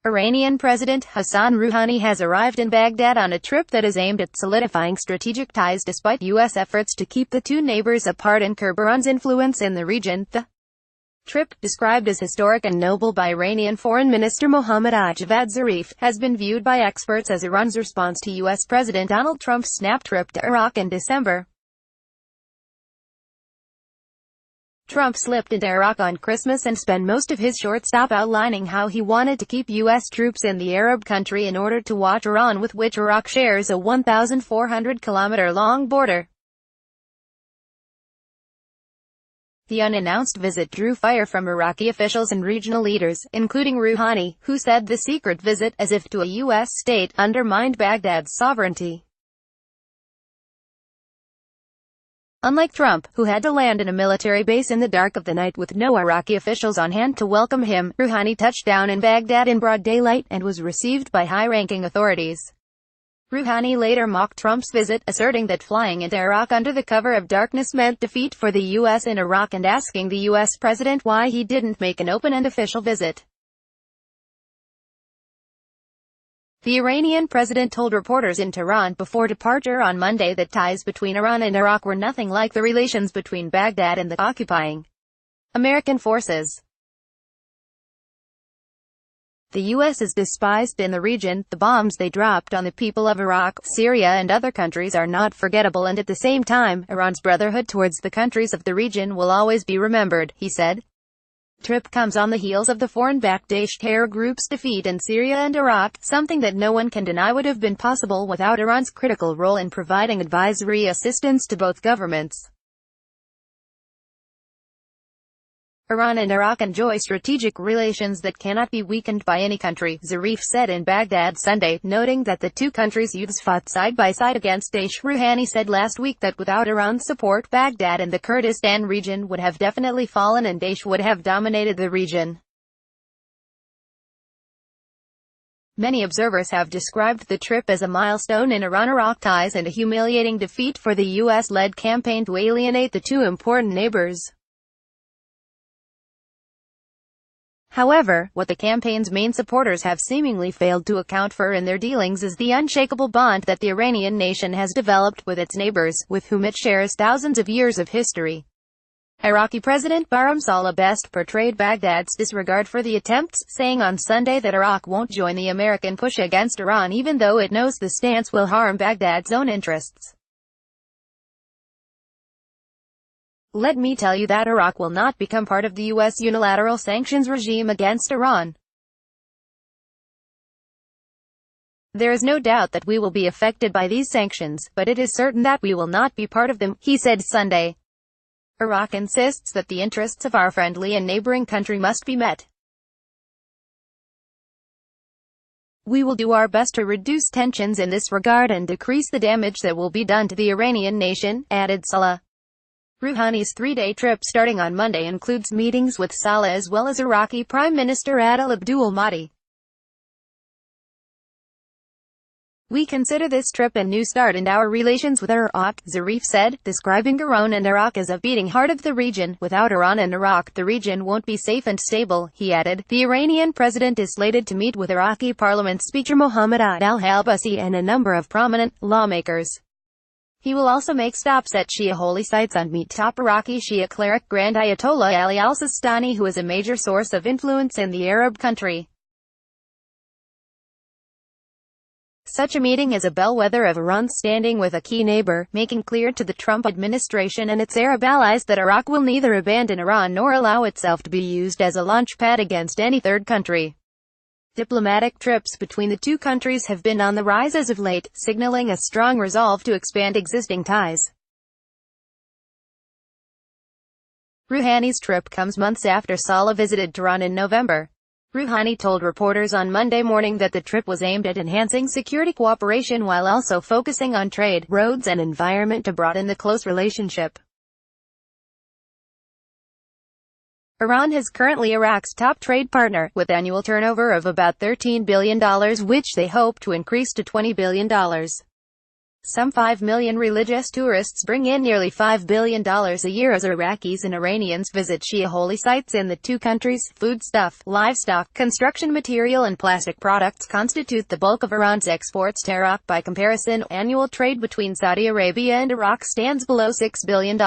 Iranian President Hassan Rouhani has arrived in Baghdad on a trip that is aimed at solidifying strategic ties despite U.S. efforts to keep the two neighbors apart and curb Iran's influence in the region. The trip, described as historic and noble by Iranian Foreign Minister Mohammad Zarif, has been viewed by experts as Iran's response to U.S. President Donald Trump's snap trip to Iraq in December. Trump slipped into Iraq on Christmas and spent most of his short stop outlining how he wanted to keep U.S. troops in the Arab country in order to watch Iran, with which Iraq shares a 1,400-kilometer-long border. The unannounced visit drew fire from Iraqi officials and regional leaders, including Rouhani, who said the secret visit, as if to a U.S. state, undermined Baghdad's sovereignty. Unlike Trump, who had to land in a military base in the dark of the night with no Iraqi officials on hand to welcome him, Rouhani touched down in Baghdad in broad daylight, and was received by high-ranking authorities. Rouhani later mocked Trump's visit, asserting that flying into Iraq under the cover of darkness meant defeat for the U.S. in Iraq, and asking the U.S. president why he didn't make an open and official visit. The Iranian president told reporters in Tehran before departure on Monday that ties between Iran and Iraq were nothing like the relations between Baghdad and the occupying American forces. The U.S. is despised in the region. The bombs they dropped on the people of Iraq, Syria and other countries are not forgettable, and at the same time, Iran's brotherhood towards the countries of the region will always be remembered, he said. Trip comes on the heels of the foreign-backed Daesh terror group's defeat in Syria and Iraq, something that no one can deny would have been possible without Iran's critical role in providing advisory assistance to both governments. Iran and Iraq enjoy strategic relations that cannot be weakened by any country, Zarif said in Baghdad Sunday, noting that the two countries' youths fought side by side against Daesh. Rouhani said last week that without Iran's support, Baghdad and the Kurdistan region would have definitely fallen and Daesh would have dominated the region. Many observers have described the trip as a milestone in Iran-Iraq ties and a humiliating defeat for the U.S.-led campaign to alienate the two important neighbors. However, what the campaign's main supporters have seemingly failed to account for in their dealings is the unshakable bond that the Iranian nation has developed with its neighbors, with whom it shares thousands of years of history. Iraqi President Barham Saleh best portrayed Baghdad's disregard for the attempts, saying on Sunday that Iraq won't join the American push against Iran even though it knows the stance will harm Baghdad's own interests. Let me tell you that Iraq will not become part of the U.S. unilateral sanctions regime against Iran. There is no doubt that we will be affected by these sanctions, but it is certain that we will not be part of them, he said Sunday. Iraq insists that the interests of our friendly and neighboring country must be met. We will do our best to reduce tensions in this regard and decrease the damage that will be done to the Iranian nation, added Saleh. Rouhani's three-day trip starting on Monday includes meetings with Saleh as well as Iraqi Prime Minister Adel Abdul Mahdi. We consider this trip a new start in our relations with Iraq, Zarif said, describing Iran and Iraq as a beating heart of the region. Without Iran and Iraq, the region won't be safe and stable, he added. The Iranian president is slated to meet with Iraqi Parliament Speaker Mohammad al-Halbasi and a number of prominent lawmakers. He will also make stops at Shia holy sites and meet top Iraqi Shia cleric Grand Ayatollah Ali al-Sistani, who is a major source of influence in the Arab country. Such a meeting is a bellwether of Iran's standing with a key neighbor, making clear to the Trump administration and its Arab allies that Iraq will neither abandon Iran nor allow itself to be used as a launchpad against any third country. Diplomatic trips between the two countries have been on the rise as of late, signaling a strong resolve to expand existing ties. Rouhani's trip comes months after Saleh visited Tehran in November. Rouhani told reporters on Monday morning that the trip was aimed at enhancing security cooperation while also focusing on trade, roads and environment to broaden the close relationship. Iran is currently Iraq's top trade partner, with annual turnover of about $13 billion, which they hope to increase to $20 billion. Some 5 million religious tourists bring in nearly $5 billion a year as Iraqis and Iranians visit Shia holy sites in the two countries. Foodstuff, livestock, construction material and plastic products constitute the bulk of Iran's exports to Iraq. By comparison, annual trade between Saudi Arabia and Iraq stands below $6 billion.